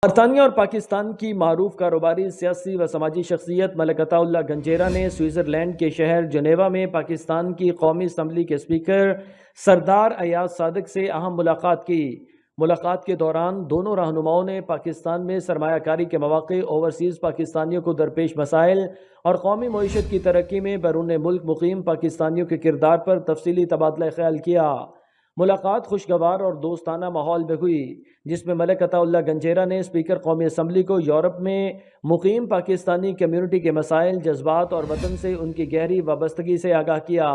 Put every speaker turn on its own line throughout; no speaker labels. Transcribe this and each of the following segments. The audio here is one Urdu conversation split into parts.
برطانیہ اور پاکستان کی معروف کاروباری سیاسی و سماجی شخصیت ملک عطا اللہ گنجیرہ نے سوئٹزرلینڈ کے شہر جنیوا میں پاکستان کی قومی اسمبلی کے اسپیکر سردار ایاز صادق سے اہم ملاقات کی۔ ملاقات کے دوران دونوں رہنماؤں نے پاکستان میں سرمایہ کاری کے مواقع، اوورسیز پاکستانیوں کو درپیش مسائل اور قومی معیشت کی ترقی میں بیرون ملک مقیم پاکستانیوں کے کردار پر تفصیلی تبادلہ خیال کیا۔ ملاقات خوشگوار اور دوستانہ ماحول میں ہوئی، جس میں ملک عطا اللہ گنجیرہ نے اسپیکر قومی اسمبلی کو یورپ میں مقیم پاکستانی کمیونٹی کے مسائل، جذبات اور وطن سے ان کی گہری وابستگی سے آگاہ کیا۔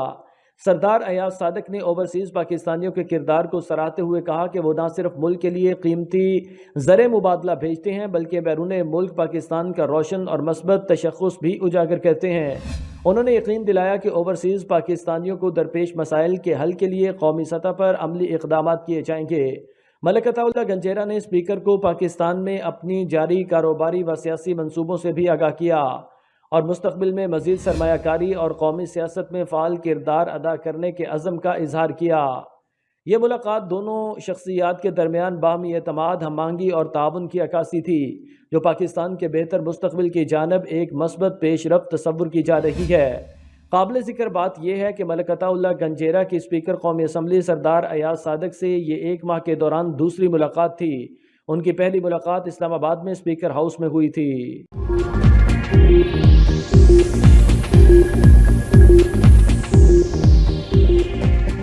سردار ایاز صادق نے اوورسیز پاکستانیوں کے کردار کو سراہتے ہوئے کہا کہ وہ نہ صرف ملک کے لیے قیمتی زر مبادلہ بھیجتے ہیں بلکہ بیرون ملک پاکستان کا روشن اور مثبت تشخص بھی اجاگر کرتے ہیں۔ انہوں نے یقین دلایا کہ اوورسیز پاکستانیوں کو درپیش مسائل کے حل کے لیے قومی سطح پر عملی اقدامات کیے جائیں گے۔ ملک عطا اللہ گنجیرہ نے اسپیکر کو پاکستان میں اپنی جاری کاروباری و سیاسی منصوبوں سے بھی آگاہ کیا اور مستقبل میں مزید سرمایہ کاری اور قومی سیاست میں فعال کردار ادا کرنے کے عزم کا اظہار کیا۔ یہ ملاقات دونوں شخصیات کے درمیان باہمی اعتماد، ہم آہنگی اور تعاون کی عکاسی تھی، جو پاکستان کے بہتر مستقبل کی جانب ایک مثبت پیش رفت تصور کی جا رہی ہے۔ قابل ذکر بات یہ ہے کہ ملک عطا اللہ گنجیرہ کی اسپیکر قومی اسمبلی سردار ایاز صادق سے یہ 1 ماہ کے دوران دوسری ملاقات تھی۔ ان کی پہلی ملاقات اسلام آباد میں اسپیکر ہاؤس میں ہوئی تھی۔